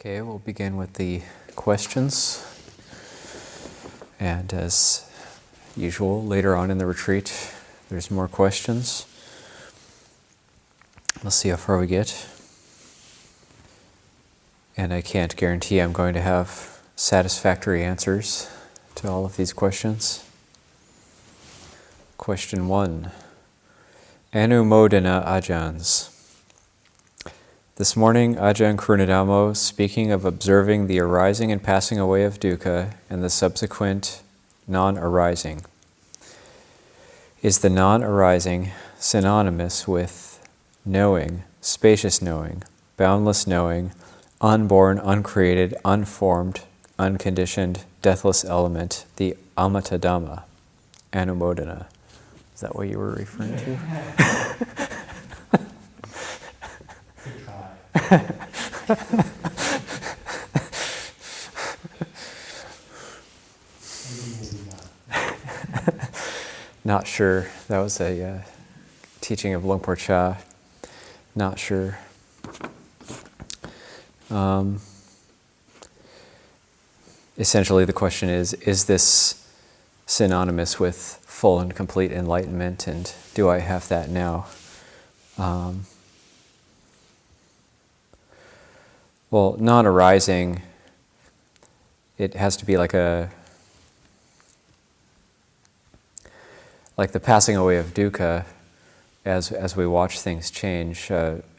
Okay, we'll begin with the questions. And as usual, later on in the retreat, there's more questions. We'll see how far we get. And I can't guarantee I'm going to have satisfactory answers to all of these questions. Question 1. Anumodana Ajahns. This morning, Ajahn Ñāṇiko, speaking of observing the arising and passing away of dukkha and the subsequent non-arising. Is the non-arising synonymous with knowing, spacious knowing, boundless knowing, unborn, uncreated, unformed, unconditioned, deathless element, the amata Dhamma, Anumodana? Is that what you were referring to? Not sure. That was a teaching of Luang Por Chah. Not sure. Essentially, the question is this synonymous with full and complete enlightenment, and do I have that now? Well, non-arising, it has to be like the passing away of dukkha as we watch things change,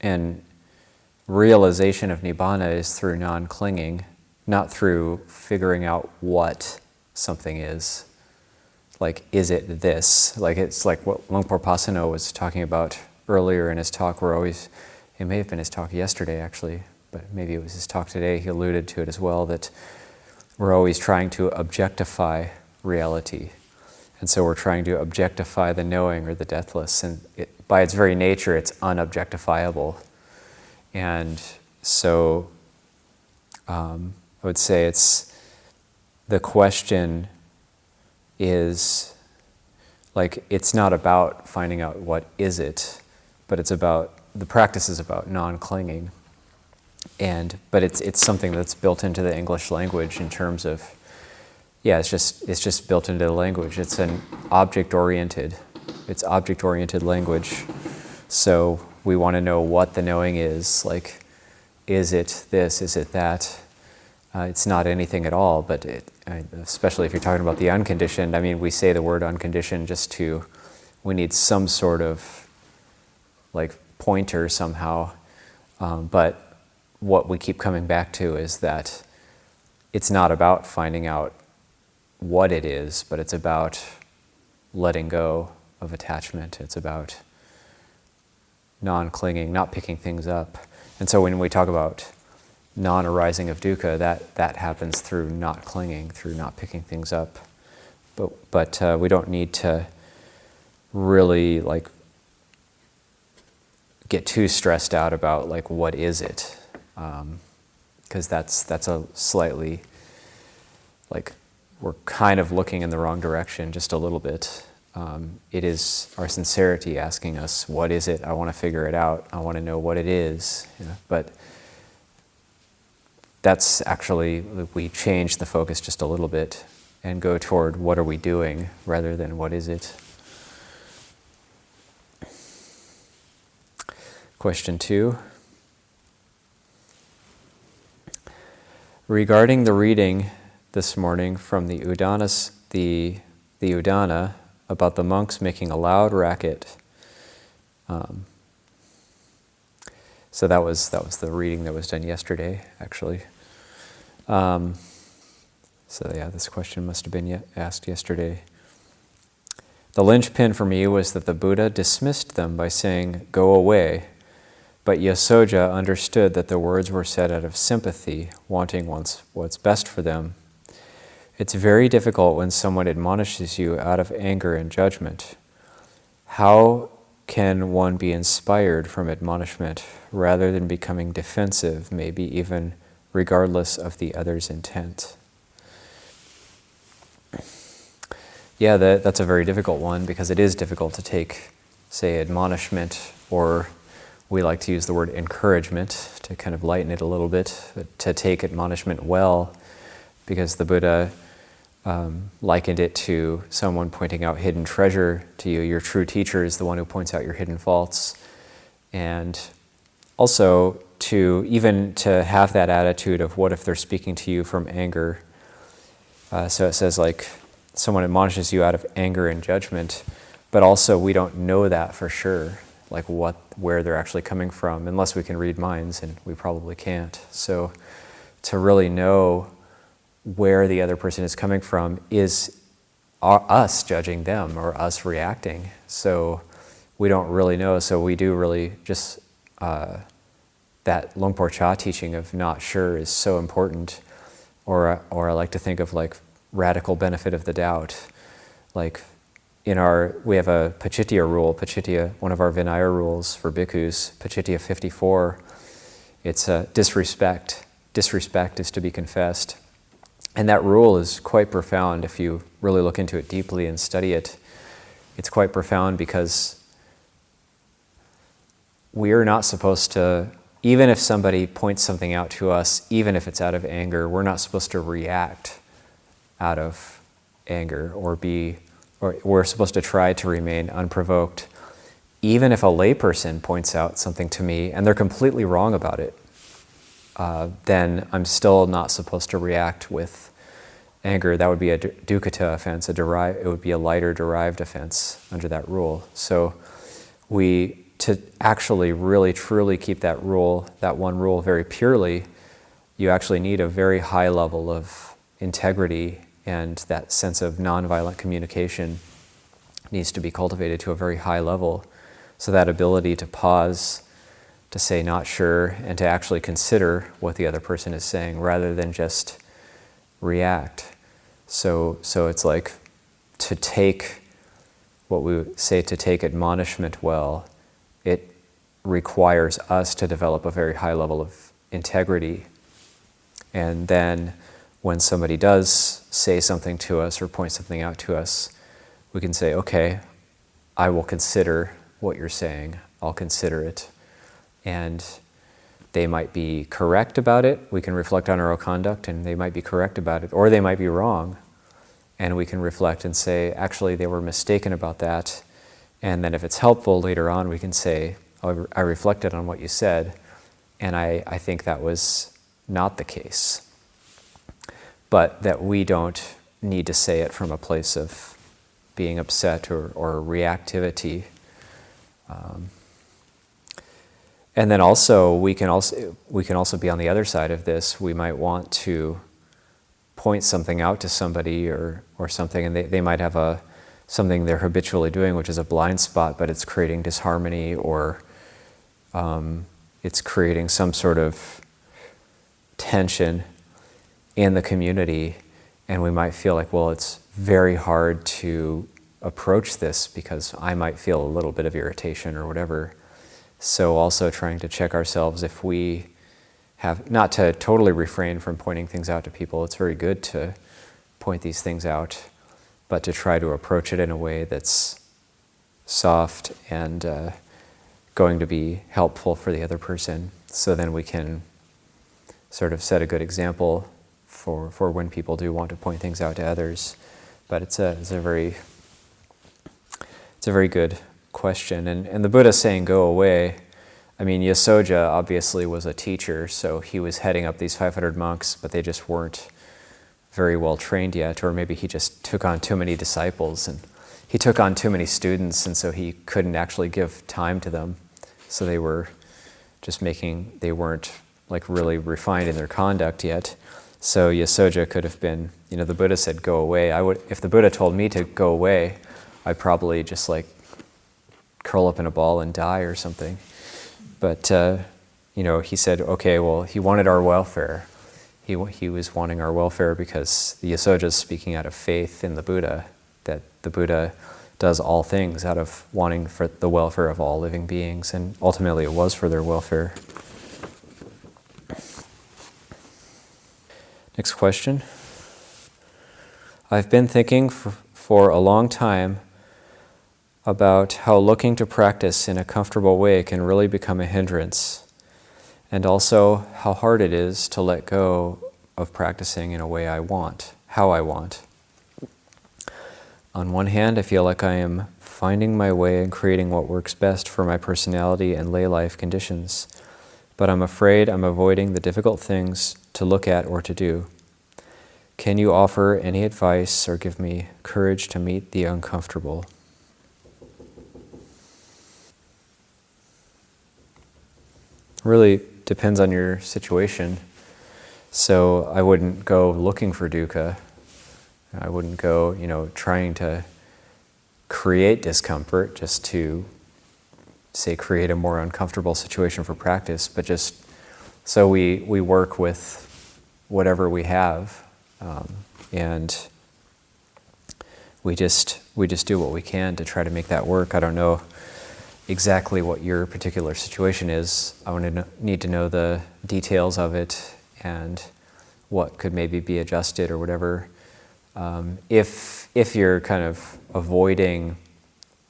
and realization of nibana is through non-clinging, not through figuring out what something is. Like, is it this? Like, it's like what Luang Por Pasano was talking about earlier in his talk. It may have been his talk yesterday actually, but maybe it was his talk today. He alluded to it as well, that we're always trying to objectify reality. And so we're trying to objectify the knowing or the deathless. And by its very nature, it's unobjectifiable. And so I would say the question is, like, it's not about finding out what is it, but the practice is about non-clinging. But it's something that's built into the English language in terms of, it's just built into the language. It's object-oriented language. So we want to know what the knowing is. Like, is it this? Is it that? It's not anything at all. But especially if you're talking about the unconditioned, I mean, we say the word unconditioned we need some sort of like pointer somehow. But what we keep coming back to is that it's not about finding out what it is, but it's about letting go of attachment. It's about non-clinging, not picking things up. And so when we talk about non-arising of dukkha, that happens through not clinging, through not picking things up. But we don't need to really get too stressed out about what is it. Because that's a slightly, we're kind of looking in the wrong direction just a little bit. It is our sincerity asking us, what is it? I want to figure it out. I want to know what it is. But that's actually, we change the focus just a little bit and go toward what are we doing rather than what is it. Question 2. Regarding the reading this morning from the Udana about the monks making a loud racket. So that was the reading that was done yesterday, actually. This question must have been asked yesterday. The linchpin for me was that the Buddha dismissed them by saying, "Go away." But Yasoja understood that the words were said out of sympathy, wanting what's best for them. It's very difficult when someone admonishes you out of anger and judgment. How can one be inspired from admonishment rather than becoming defensive, maybe even regardless of the other's intent? Yeah, that's a very difficult one, because it is difficult to take, say, admonishment or we like to use the word encouragement to kind of lighten it a little bit, to take admonishment well, because the Buddha likened it to someone pointing out hidden treasure to you. Your true teacher is the one who points out your hidden faults. And also to have that attitude of what if they're speaking to you from anger. So it says like someone admonishes you out of anger and judgment, but also we don't know that for sure, like where they're actually coming from, unless we can read minds, and we probably can't. So to really know where the other person is coming from is us judging them or us reacting. So we don't really know. So we do really just, that Longpo Cha teaching of not sure is so important. Or I like to think of like radical benefit of the doubt. Like we have a Pachitya rule, one of our Vinaya rules for bhikkhus, Pachitya 54. It's disrespect. Disrespect is to be confessed. And that rule is quite profound if you really look into it deeply and study it. It's quite profound because we are not supposed to, even if somebody points something out to us, even if it's out of anger, we're not supposed to react out of anger or we're supposed to try to remain unprovoked. Even if a layperson points out something to me and they're completely wrong about it, then I'm still not supposed to react with anger. That would be a dukkata offense, it would be a lighter derived offense under that rule. So to actually really truly keep that one rule very purely, you actually need a very high level of integrity, and that sense of nonviolent communication needs to be cultivated to a very high level. So that ability to pause, to say not sure, and to actually consider what the other person is saying rather than just react. So it's like to take what we would say to take admonishment well, it requires us to develop a very high level of integrity. And then when somebody does say something to us or point something out to us, we can say, okay, I will consider what you're saying. I'll consider it. And they might be correct about it. We can reflect on our own conduct and they might be correct about it, or they might be wrong. And we can reflect and say, actually, they were mistaken about that. And then if it's helpful later on, we can say, oh, I reflected on what you said, and I think that was not the case. But that we don't need to say it from a place of being upset or reactivity. And then also we can also be on the other side of this. We might want to point something out to somebody or something, and they might have something they're habitually doing, which is a blind spot, but it's creating disharmony, or it's creating some sort of tension in the community, and we might feel like, well, it's very hard to approach this because I might feel a little bit of irritation or whatever. So also trying to check ourselves if we have, not to totally refrain from pointing things out to people, it's very good to point these things out, but to try to approach it in a way that's soft and going to be helpful for the other person. So then we can sort of set a good example for when people do want to point things out to others. But it's a very good question. And the Buddha saying go away, I mean, Yasoja obviously was a teacher, so he was heading up these 500 monks, but they just weren't very well trained yet, or maybe he just took on too many disciples and he took on too many students, and so he couldn't actually give time to them. So they were just they weren't like really refined in their conduct yet. So Yasoja could have been, the Buddha said go away. If the Buddha told me to go away, I'd probably just like curl up in a ball and die or something. But he said, okay, well, he wanted our welfare. He was wanting our welfare because the Yasoja is speaking out of faith in the Buddha, that the Buddha does all things out of wanting for the welfare of all living beings, and ultimately it was for their welfare. Next question. I've been thinking for a long time about how looking to practice in a comfortable way can really become a hindrance, and also how hard it is to let go of practicing in a way I want, how I want. On one hand, I feel like I am finding my way and creating what works best for my personality and lay life conditions, but I'm afraid I'm avoiding the difficult things to look at or to do. Can you offer any advice or give me courage to meet the uncomfortable? Really depends on your situation. So I wouldn't go looking for dukkha. I wouldn't go, trying to create discomfort just to, say, create a more uncomfortable situation for practice, but just so we work with whatever we have, and we just do what we can to try to make that work. I don't know exactly what your particular situation is. I need to know the details of it and what could maybe be adjusted or whatever. If you're kind of avoiding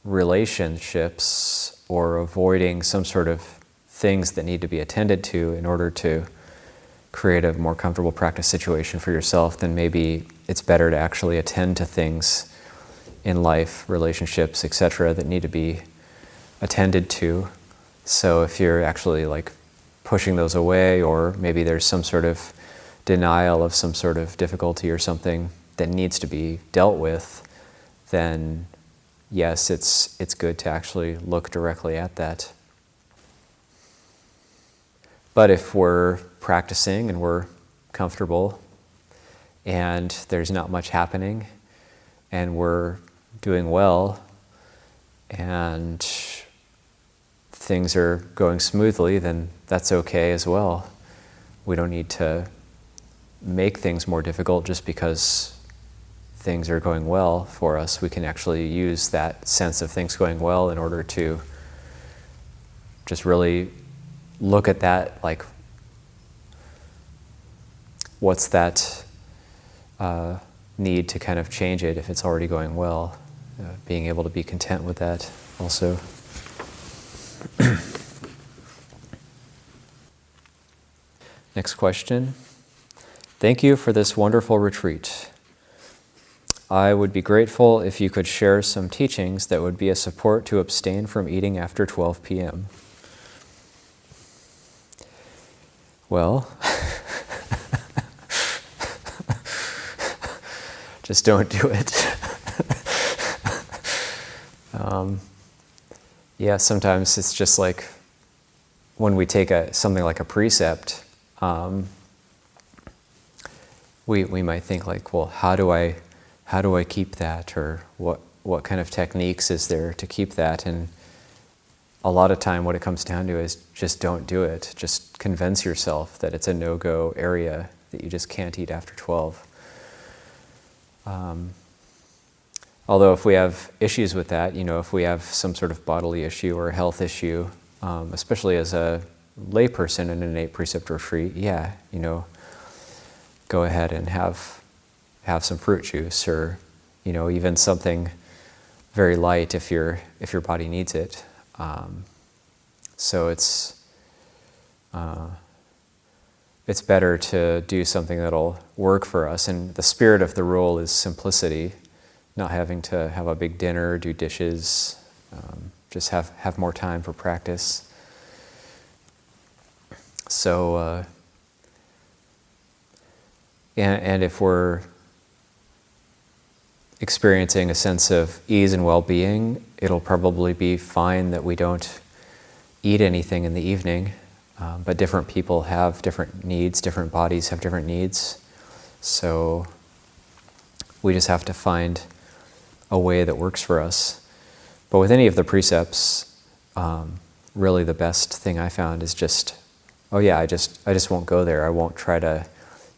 relationships or avoiding some sort of things that need to be attended to in order to create a more comfortable practice situation for yourself, then maybe it's better to actually attend to things in life, relationships, etc., that need to be attended to. So if you're actually like pushing those away, or maybe there's some sort of denial of some sort of difficulty or something that needs to be dealt with, then yes, it's good to actually look directly at that. But if we're practicing and we're comfortable and there's not much happening and we're doing well and things are going smoothly, then that's okay as well. We don't need to make things more difficult just because things are going well for us. We can actually use that sense of things going well in order to just really look at that, like, what's that need to kind of change it if it's already going well. Being able to be content with that also. Next question. Thank you for this wonderful retreat. I would be grateful if you could share some teachings that would be a support to abstain from eating after 12 p.m. Well, just don't do it. Yeah, sometimes it's just like when we take something like a precept, we might think like, well, how do I keep that, or what kind of techniques is there to keep that? And a lot of time what it comes down to is just don't do it. Just convince yourself that it's a no-go area, that you just can't eat after 12. Although if we have issues with that, if we have some sort of bodily issue or a health issue, especially as a layperson in an 8 precept retreat, go ahead and have some fruit juice, or even something very light if your body needs it. So it's better to do something that'll work for us. And the spirit of the rule is simplicity, not having to have a big dinner, do dishes, just have more time for practice. So, and if we're experiencing a sense of ease and well-being, it'll probably be fine that we don't eat anything in the evening. But different people have different needs, different bodies have different needs. So we just have to find a way that works for us. But with any of the precepts, really the best thing I found is just, I just won't go there. I won't try to.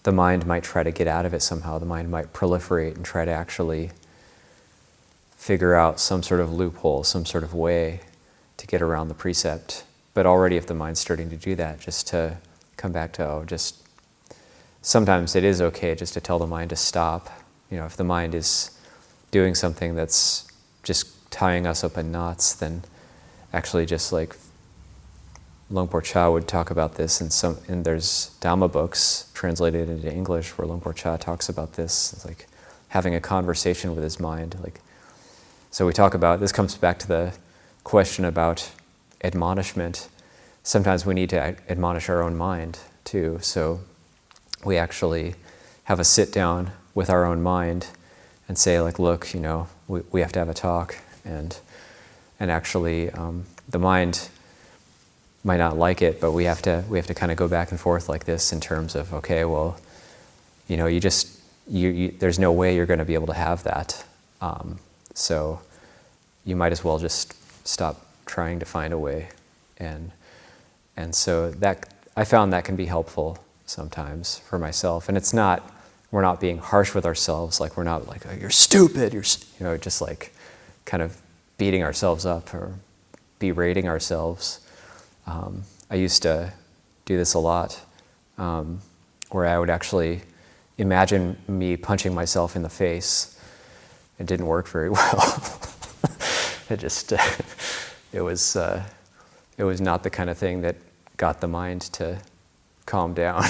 The mind might try to get out of it somehow. The mind might proliferate and try to actually figure out some sort of loophole, some sort of way to get around the precept. But already if the mind's starting to do that, just to come back to, sometimes it is okay just to tell the mind to stop. If the mind is doing something that's just tying us up in knots, then actually just like Luangpo Cha would talk about this and there's Dhamma books translated into English where Luangpo Cha talks about this. It's like having a conversation with his mind. Like, so we talk about, this comes back to the question about admonishment. Sometimes we need to admonish our own mind too. So we actually have a sit down with our own mind and say like, look, we have to have a talk, and actually the mind might not like it, but we have to kind of go back and forth like this in terms of, okay, well, there's no way you're going to be able to have that. So you might as well just stop trying to find a way. And so that, I found that can be helpful sometimes for myself. And we're not being harsh with ourselves. Like, we're not like, oh, you're stupid. Just like kind of beating ourselves up or berating ourselves. I used to do this a lot, where I would actually imagine me punching myself in the face. It didn't work very well. It was not the kind of thing that got the mind to calm down.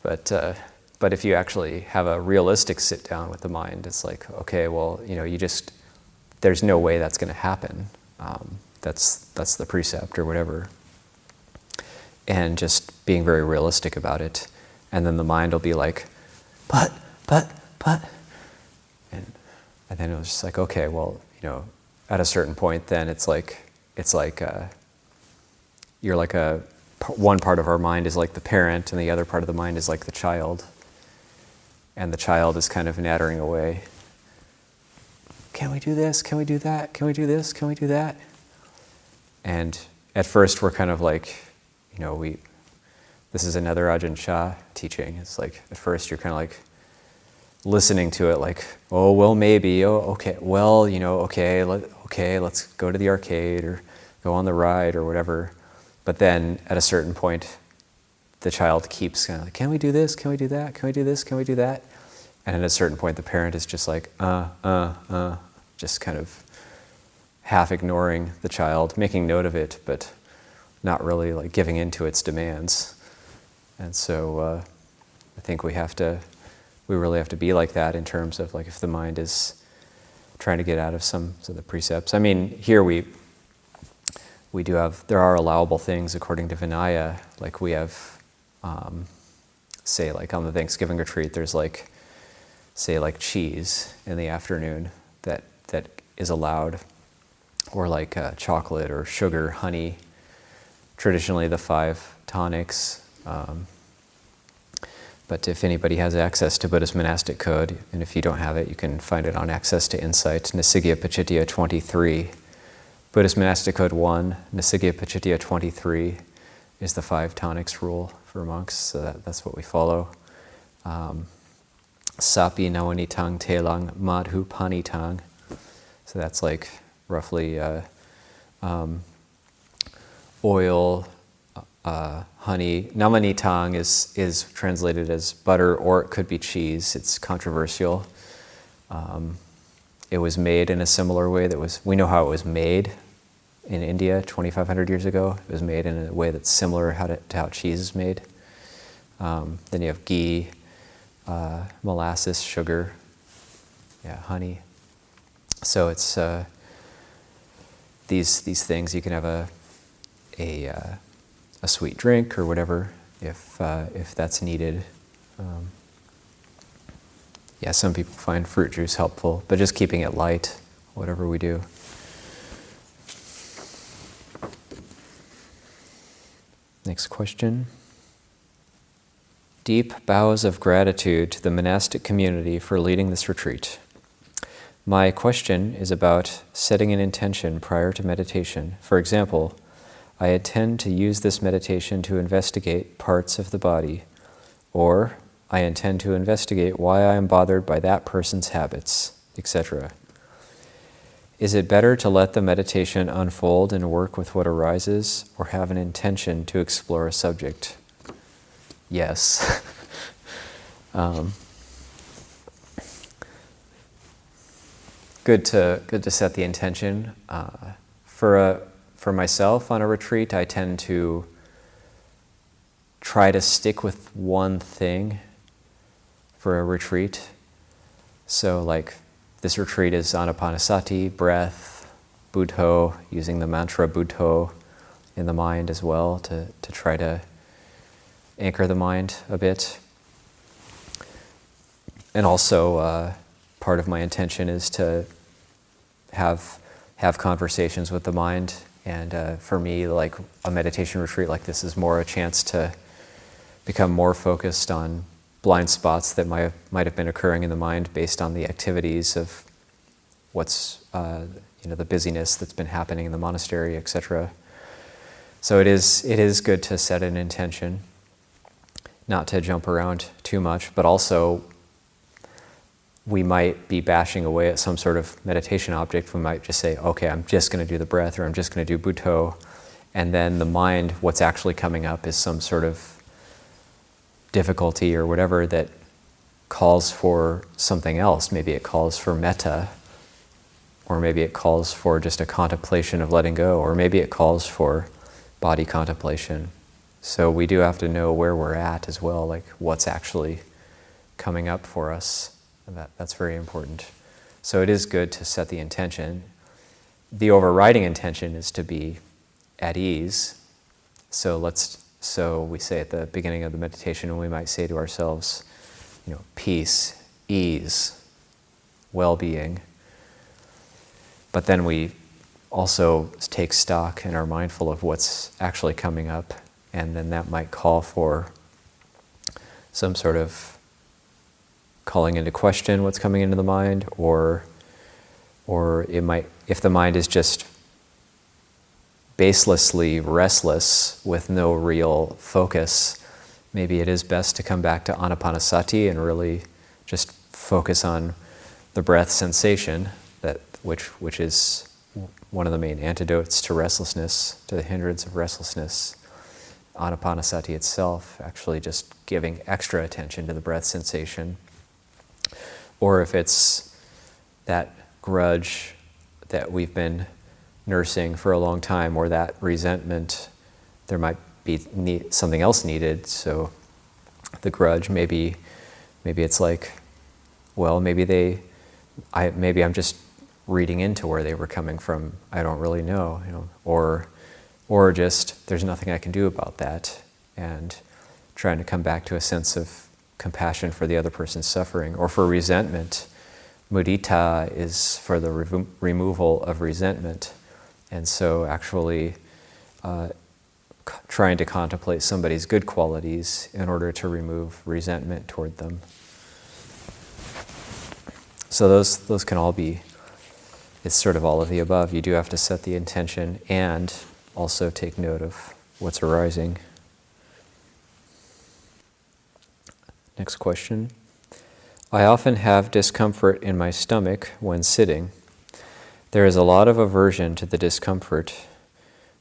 But if you actually have a realistic sit down with the mind, it's like, okay, well, there's no way that's going to happen. That's the precept or whatever. And just being very realistic about it. And then the mind will be like, but. And then it was just like, okay, well, at a certain point, then it's like you're like one part of our mind is like the parent, and the other part of the mind is like the child. And the child is kind of nattering away. Can we do this? Can we do that? Can we do this? Can we do that? And at first we're kind of like, this is another Ajahn Chah teaching. It's like, at first you're kind of like listening to it like, oh, well, maybe, oh, okay, well, okay, let's go to the arcade or go on the ride or whatever. But then at a certain point, the child keeps kind of like, can we do this? Can we do that? Can we do this? Can we do that? And at a certain point, the parent is just like, just kind of half ignoring the child, making note of it, but not really like giving in to its demands. And so I think we really have to be like that in terms of like if the mind is trying to get out of some of the precepts. I mean, here we do have, there are allowable things according to Vinaya, like we have, say like on the Thanksgiving retreat, there's like, say like cheese in the afternoon that is allowed, or like chocolate or sugar, honey, traditionally the 5 tonics. But if anybody has access to Buddhist monastic code, and if you don't have it, you can find it on Access to Insight, Nisigya Pachitya 23. Buddhist monastic code 1, Nisigya Pachitya 23 is the 5 tonics rule for monks, so that's what we follow. Sapi nawanitang telang madhu panitang. So that's like roughly oil, honey. Namanitang is translated as butter, or it could be cheese. It's controversial. It was made in a similar way we know how it was made in India 2,500 years ago. It was made in a way that's similar to how cheese is made. Then you have ghee, molasses, sugar, honey. So it's these things. You can have a sweet drink or whatever if that's needed. Some people find fruit juice helpful, but just keeping it light, whatever we do. Next question. Deep bows of gratitude to the monastic community for leading this retreat. My question is about setting an intention prior to meditation. For example, I intend to use this meditation to investigate parts of the body, or I intend to investigate why I am bothered by that person's habits, etc. Is it better to let the meditation unfold and work with what arises, or have an intention to explore a subject? Yes. good to set the intention. For myself on a retreat, I tend to try to stick with one thing for a retreat. So like this retreat is anapanasati, breath, buddho, using the mantra buddho in the mind as well to try to anchor the mind a bit. And also part of my intention is to have conversations with the mind. And for me, like a meditation retreat like this is more a chance to become more focused on blind spots that might have been occurring in the mind based on the activities of what's the busyness that's been happening in the monastery, etc. So it is good to set an intention, not to jump around too much, but also we might be bashing away at some sort of meditation object. We might just say, okay, I'm just going to do the breath, or I'm just going to do buddho, and then the mind, what's actually coming up is some sort of difficulty or whatever that calls for something else. Maybe it calls for metta, or maybe it calls for just a contemplation of letting go, or maybe it calls for body contemplation. So we do have to know where we're at as well, like what's actually coming up for us. And that's very important. So it is good to set the intention. The overriding intention is to be at ease. So we say at the beginning of the meditation, we might say to ourselves, peace, ease, well-being. But then we also take stock and are mindful of what's actually coming up, and then that might call for some sort of calling into question what's coming into the mind, or it might, if the mind is just baselessly restless with no real focus, maybe it is best to come back to anapanasati and really just focus on the breath sensation, which is one of the main antidotes to restlessness, to the hindrance of restlessness. Anapanasati itself, actually just giving extra attention to the breath sensation. Or if it's that grudge that we've been nursing for a long time, or that resentment, there might be something else needed. So the grudge, maybe it's like, well, maybe I'm just reading into where they were coming from. I don't really know, or just there's nothing I can do about that, and trying to come back to a sense of compassion for the other person's suffering. Or for resentment, mudita is for the removal of resentment. And so actually trying to contemplate somebody's good qualities in order to remove resentment toward them. So those can all be, it's sort of all of the above. You do have to set the intention and also take note of what's arising. Next question. I often have discomfort in my stomach when sitting. There is a lot of aversion to the discomfort.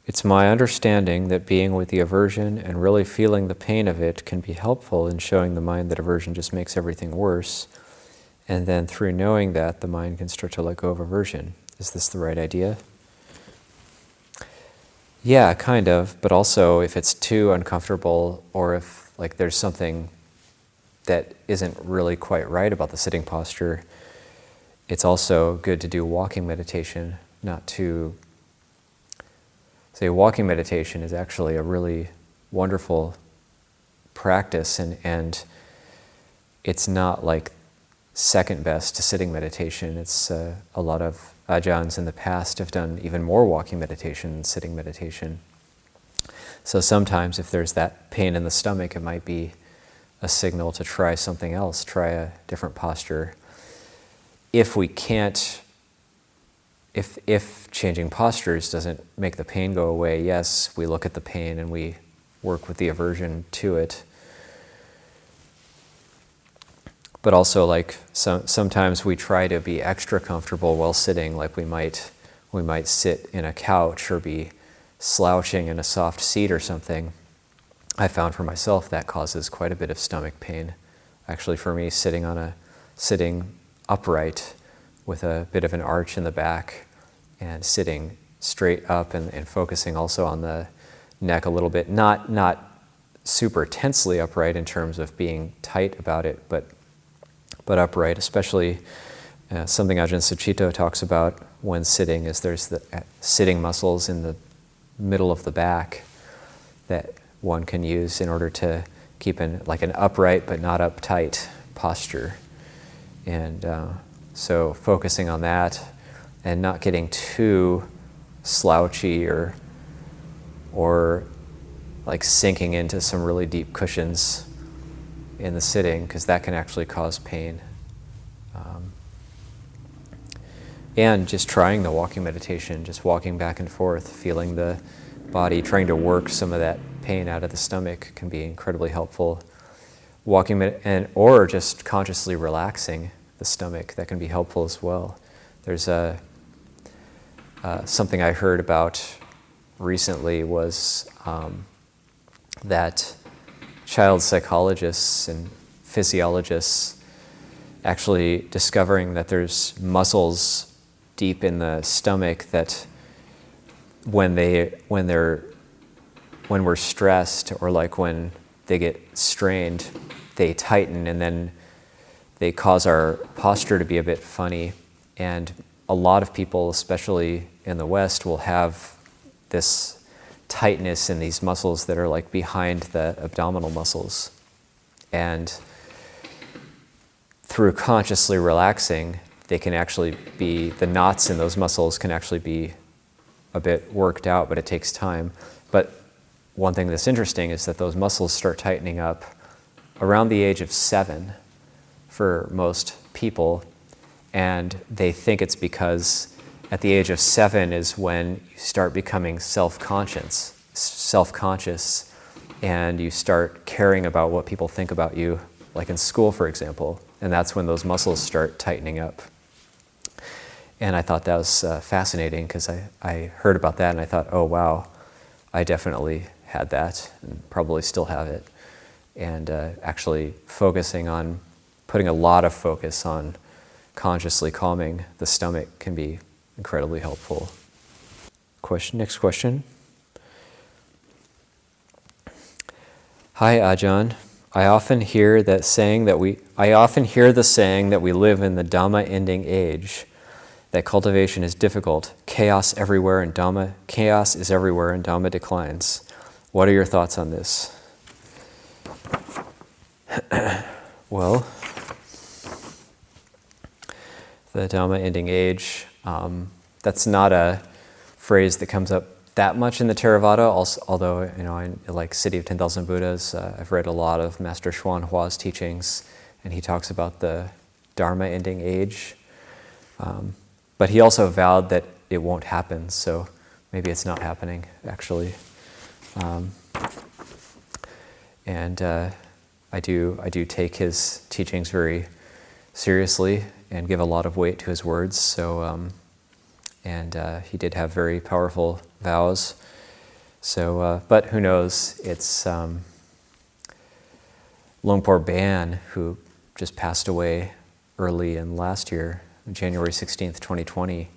It's my understanding that being with the aversion and really feeling the pain of it can be helpful in showing the mind that aversion just makes everything worse. And then through knowing that, the mind can start to let go of aversion. Is this the right idea? Yeah, kind of. But also if it's too uncomfortable, or if there's something that isn't really quite right about the sitting posture, it's also good to do walking meditation, not to... walking meditation is actually a really wonderful practice, and it's not like second best to sitting meditation. It's a lot of ajahns in the past have done even more walking meditation than sitting meditation. So sometimes if there's that pain in the stomach, it might be a signal to try something else, try a different posture. If we can't, if changing postures doesn't make the pain go away, yes, we look at the pain and we work with the aversion to it. But also sometimes we try to be extra comfortable while sitting, like we might sit in a couch or be slouching in a soft seat or something. I found for myself that causes quite a bit of stomach pain. Actually, for me, sitting upright with a bit of an arch in the back, and sitting straight up and focusing also on the neck a little bit. Not super tensely upright in terms of being tight about it, but upright, especially something Ajahn Sucitto talks about when sitting is there's the sitting muscles in the middle of the back that one can use in order to keep an upright but not uptight posture. And so focusing on that and not getting too slouchy or like sinking into some really deep cushions in the sitting, because that can actually cause pain. And just trying the walking meditation, just walking back and forth, feeling the body, trying to work some of that pain out of the stomach can be incredibly helpful. Or just consciously relaxing the stomach, that can be helpful as well. There's something I heard about recently was that child psychologists and physiologists actually discovering that there's muscles deep in the stomach that when we're stressed, or like when they get strained, they tighten, and then they cause our posture to be a bit funny. And a lot of people, especially in the West, will have this tightness in these muscles that are like behind the abdominal muscles. And through consciously relaxing, they can actually be, the knots in those muscles can actually be a bit worked out, but it takes time. But one thing that's interesting is that those muscles start tightening up around the age of 7 for most people. And they think it's because at the age of 7 is when you start becoming self-conscious, and you start caring about what people think about you, like in school, for example. And that's when those muscles start tightening up. And I thought that was fascinating, because I heard about that and I thought, oh wow, I definitely had that and probably still have it. And actually focusing on, putting a lot of focus on consciously calming the stomach can be incredibly helpful. Next question. Hi Ajahn, I often hear the saying that we live in the Dhamma ending age, that cultivation is difficult, chaos is everywhere and Dhamma declines. What are your thoughts on this? Well, the Dhamma ending age, that's not a phrase that comes up that much in the Theravada, although, I like City of 10,000 Buddhas, I've read a lot of Master Xuan Hua's teachings, and he talks about the Dharma ending age. But he also vowed that it won't happen, so maybe it's not happening, actually. And I do take his teachings very seriously and give a lot of weight to his words. So, he did have very powerful vows. So, but who knows? It's Longpor Ban, who just passed away early in last year, January 16th, 2020.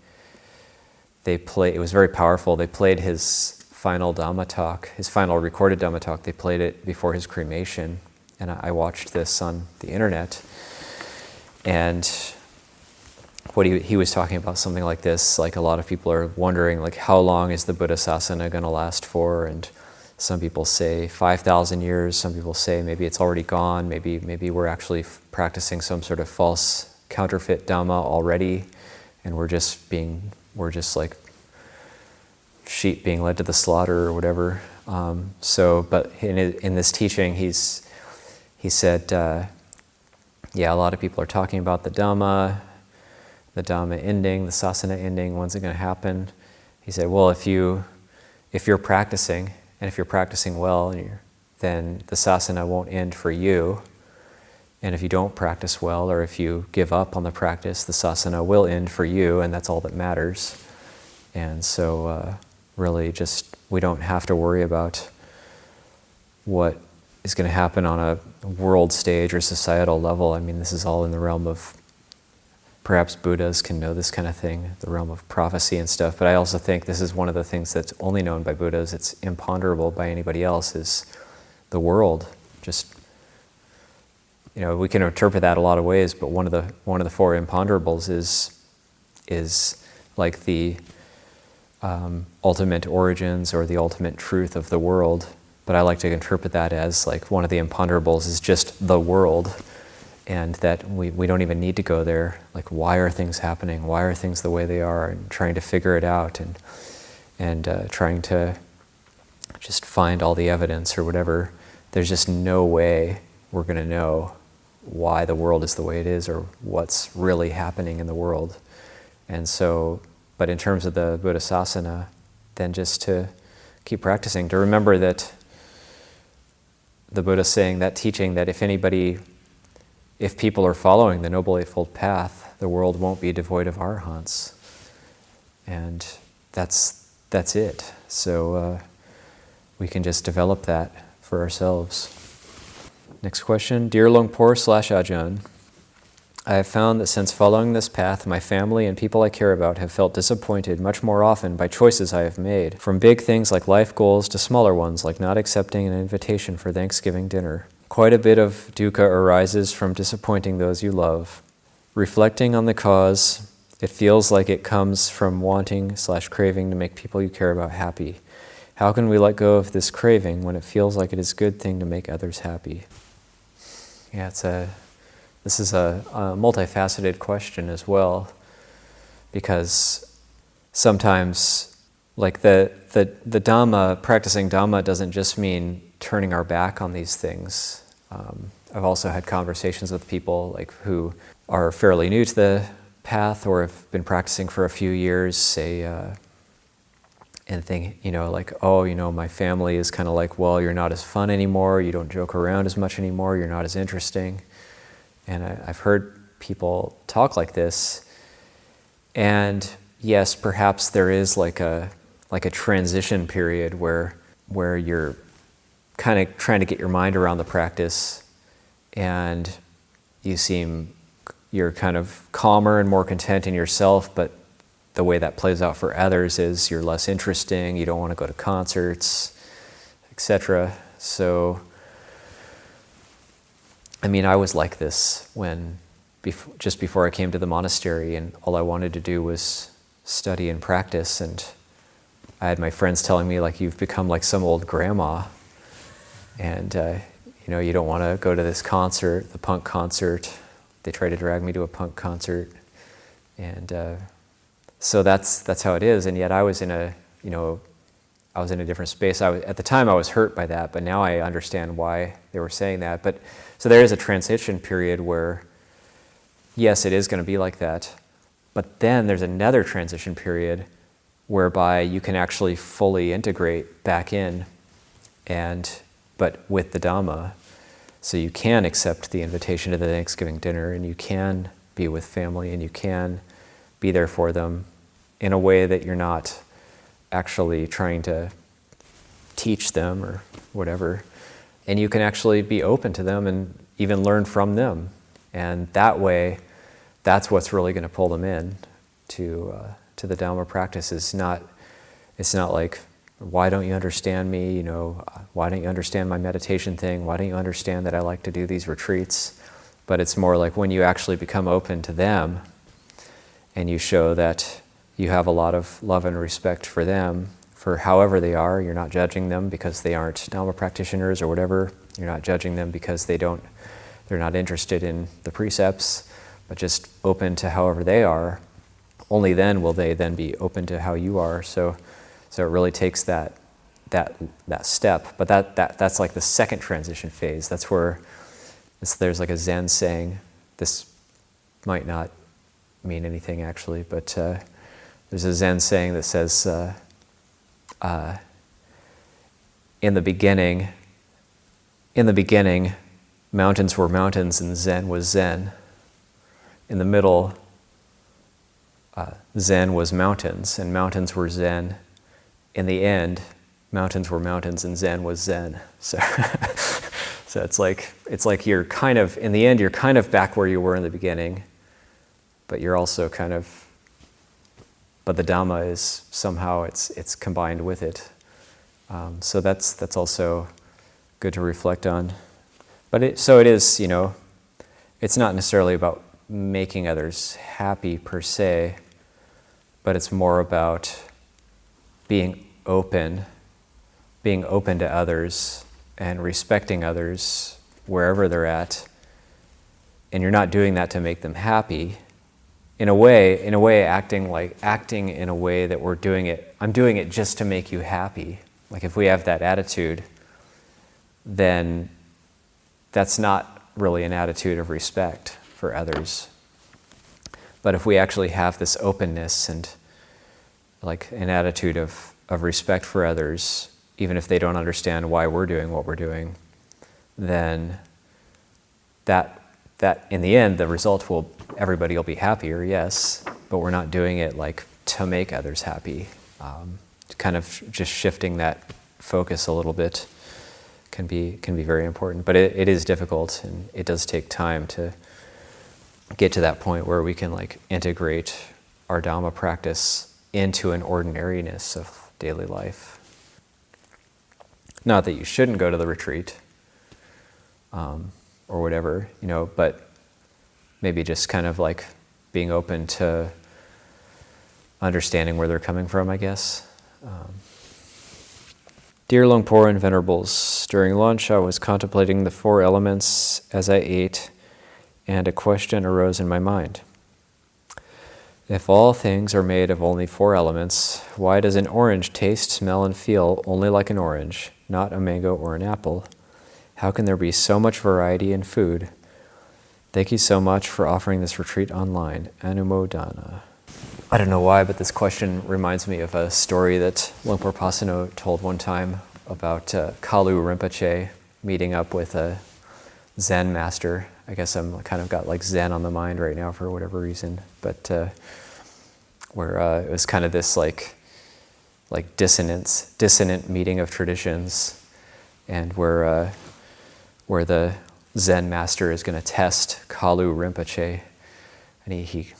It was very powerful. They played his final Dhamma talk, his final recorded Dhamma talk. They played it before his cremation, and I watched this on the internet. And what he was talking about something like this, like a lot of people are wondering, like, how long is the Buddha Sasana going to last for? And some people say 5,000 years. Some people say maybe it's already gone. Maybe we're actually practicing some sort of false counterfeit Dhamma already, and we're just like sheep being led to the slaughter or whatever. But in this teaching, he said, a lot of people are talking about the Dhamma ending, the Sasana ending. When's it going to happen? He said, well, if you're practicing, and if you're practicing well, then the Sasana won't end for you. And if you don't practice well, or if you give up on the practice, the Sasana will end for you, and that's all that matters. And so really we don't have to worry about what is going to happen on a world stage or societal level. I mean, this is all in the realm of perhaps Buddhas can know this kind of thing, the realm of prophecy and stuff, but I also think this is one of the things that's only known by Buddhas, it's imponderable by anybody else, is the world. Just, we can interpret that a lot of ways, but one of the four imponderables is like the ultimate origins or the ultimate truth of the world. But I like to interpret that as like one of the imponderables is just the world, and that we don't even need to go there. Like, why are things happening? Why are things the way they are? And trying to figure it out, and trying to just find all the evidence or whatever. There's just no way we're going to know why the world is the way it is or what's really happening in the world. And so, but in terms of the Buddhasasana, then just to keep practicing, to remember that the Buddha saying, that teaching, that if people are following the Noble Eightfold Path, the world won't be devoid of arhants. And that's it. So we can just develop that for ourselves. Next question. Dear Longpo / Ajahn, I have found that since following this path, my family and people I care about have felt disappointed much more often by choices I have made, from big things like life goals to smaller ones like not accepting an invitation for Thanksgiving dinner. Quite a bit of dukkha arises from disappointing those you love. Reflecting on the cause, it feels like it comes from wanting / craving to make people you care about happy. How can we let go of this craving when it feels like it is a good thing to make others happy? Yeah, this is a multifaceted question as well, because sometimes, like the Dhamma, practicing Dhamma doesn't just mean turning our back on these things. I've also had conversations with people like who are fairly new to the path or have been practicing for a few years, say, and think, my family is kind of like, well, you're not as fun anymore, you don't joke around as much anymore, you're not as interesting. And I've heard people talk like this, and yes, perhaps there is like a transition period where you're kind of trying to get your mind around the practice, and you're kind of calmer and more content in yourself, but the way that plays out for others is you're less interesting, you don't want to go to concerts, etc. So I was like this just before I came to the monastery, and all I wanted to do was study and practice, and I had my friends telling me, like, you've become like some old grandma, and you don't want to go to this concert, the punk concert. They tried to drag me to a punk concert, and so that's how it is. And yet I was in a different space. At the time I was hurt by that, but now I understand why they were saying that. But so there is a transition period where, yes, it is going to be like that. But then there's another transition period whereby you can actually fully integrate back in, but with the Dhamma. So you can accept the invitation to the Thanksgiving dinner, and you can be with family, and you can be there for them in a way that you're not actually trying to teach them or whatever. And you can actually be open to them and even learn from them. And that way, that's what's really going to pull them in to the Dhamma practice. It's not like, why don't you understand me? Why don't you understand my meditation thing? Why don't you understand that I like to do these retreats? But it's more like when you actually become open to them and you show that you have a lot of love and respect for them, for however they are. You're not judging them because they aren't Dhamma practitioners or whatever. You're not judging them because they're not interested in the precepts, but just open to however they are. Only then will they then be open to how you are. So it really takes that step. But that's like the second transition phase. That's where there's like a Zen saying. This might not mean anything actually, but there's a Zen saying that says, in the beginning, mountains were mountains and Zen was Zen. In the middle, Zen was mountains and mountains were Zen. In the end, mountains were mountains and Zen was Zen. So, so it's like you're kind of, in the end, you're kind of back where you were in the beginning, but you're also but the Dhamma is somehow it's combined with it. So that's also good to reflect on. But it is, it's not necessarily about making others happy per se, but it's more about being open to others and respecting others wherever they're at. And you're not doing that to make them happy. In a way, acting in a way that I'm doing it just to make you happy. Like if we have that attitude, then that's not really an attitude of respect for others. But if we actually have this openness and like an attitude of respect for others, even if they don't understand why we're doing what we're doing, then that in the end, the result everybody will be happier, yes, but we're not doing it like to make others happy. Kind of just shifting that focus a little bit can be very important, but it is difficult, and it does take time to get to that point where we can like integrate our Dhamma practice into an ordinariness of daily life. Not that you shouldn't go to the retreat, or whatever, but maybe just kind of like being open to understanding where they're coming from, I guess. Dear Longpo and Venerables, during lunch I was contemplating the 4 elements as I ate, and a question arose in my mind. If all things are made of only 4 elements, why does an orange taste, smell, and feel only like an orange, not a mango or an apple? How can there be so much variety in food? Thank you so much for offering this retreat online. Anumodana. I don't know why, but this question reminds me of a story that Luang Por Pasano told one time about Kalu Rinpoche meeting up with a Zen master. I guess I'm kind of got like Zen on the mind right now for whatever reason, but where it was kind of this like dissonant meeting of traditions, and where the Zen master is going to test Kalu Rinpoche, and he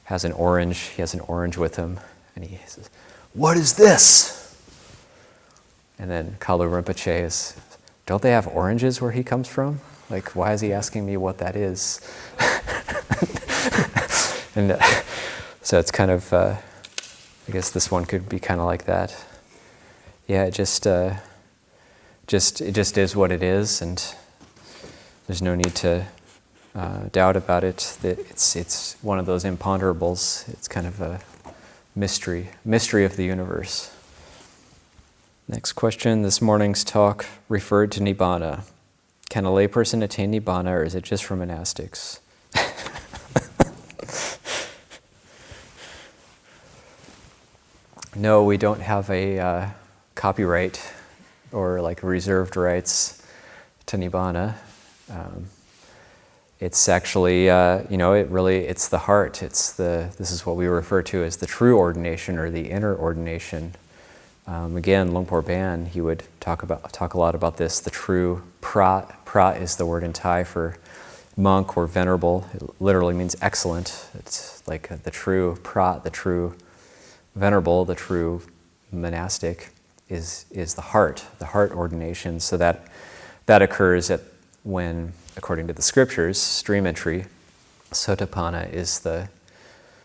has an orange. He has an orange with him, and he says, "What is this?" And then Kalu Rinpoche is, "Don't they have oranges where he comes from? Like, why is he asking me what that is?" And so it's kind of, I guess this one could be kind of like that. Yeah, it just is what it is, and there's no need to doubt about it. It's one of those imponderables. It's kind of a mystery of the universe. Next question. This morning's talk referred to nibana. Can a layperson attain nibana, or is it just for monastics? No, we don't have a copyright or like reserved rights to nibana. It's actually, it's the heart. This is what we refer to as the true ordination or the inner ordination. Again, Luang Por Ban, he would talk a lot about this. The true prat. Prat is the word in Thai for monk or venerable. It literally means excellent. It's like the true prat, the true venerable, the true monastic is the heart ordination. So that occurs when, according to the scriptures, stream entry, sotapanna is the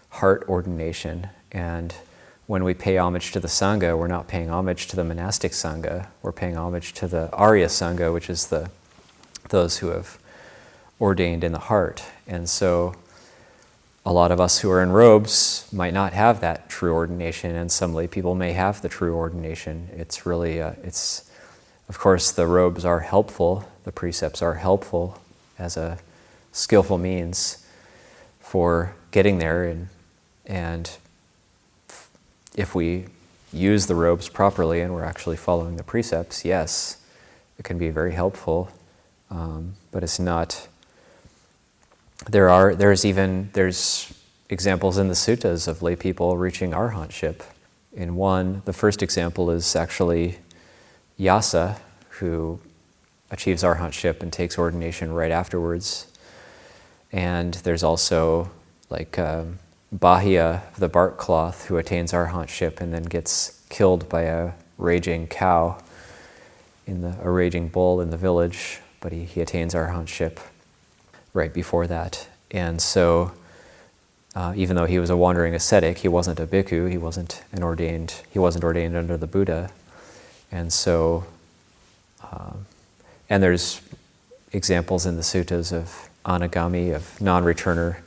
heart ordination. And when we pay homage to the Sangha, we're not paying homage to the monastic Sangha, we're paying homage to the Arya Sangha, which is those who have ordained in the heart. And so a lot of us who are in robes might not have that true ordination, and some lay people may have the true ordination. It's really, of course, the robes are helpful, the precepts are helpful as a skillful means for getting there, and if we use the robes properly and we're actually following the precepts, yes, it can be very helpful, but it's not. There's examples in the suttas of lay people reaching arhatship. In one, the first example is actually Yasa, who achieves arhatship and takes ordination right afterwards. And there's also like Bahia, the bark cloth, who attains arhatship and then gets killed by a raging cow, a raging bull in the village, but he attains arhatship right before that. And so, even though he was a wandering ascetic, he wasn't a bhikkhu, he wasn't ordained under the Buddha. And so, and there's examples in the suttas of anagami, of non-returner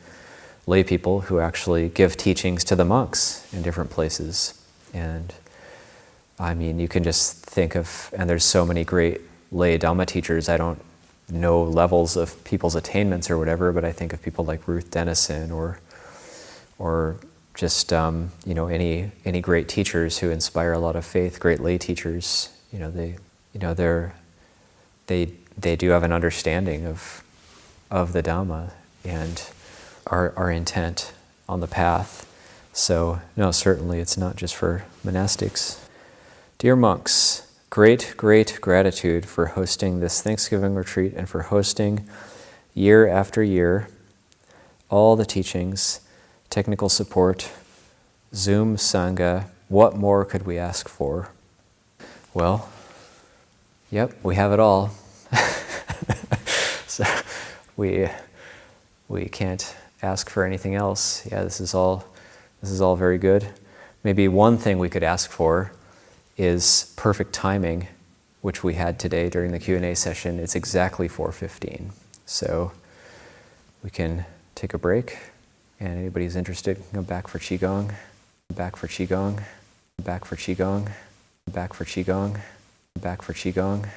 lay people who actually give teachings to the monks in different places. And I mean, you can just think of, and there's so many great lay Dhamma teachers. I don't know levels of people's attainments or whatever, but I think of people like Ruth Denison or just any great teachers who inspire a lot of faith. Great lay teachers, they do have an understanding of the Dhamma and our intent on the path. So no, certainly it's not just for monastics. Dear monks, great gratitude for hosting this Thanksgiving retreat and for hosting year after year all the teachings, technical support, Zoom Sangha. What more could we ask for? Well, yep, we have it all. So we can't ask for anything else. Yeah, this is all very good. Maybe one thing we could ask for is perfect timing, which we had today during the Q&A session. It's exactly 4:15. So we can take a break, and anybody who's interested can come back for Qigong, back for Qigong, back for Qigong, back for Qigong, back for Qigong.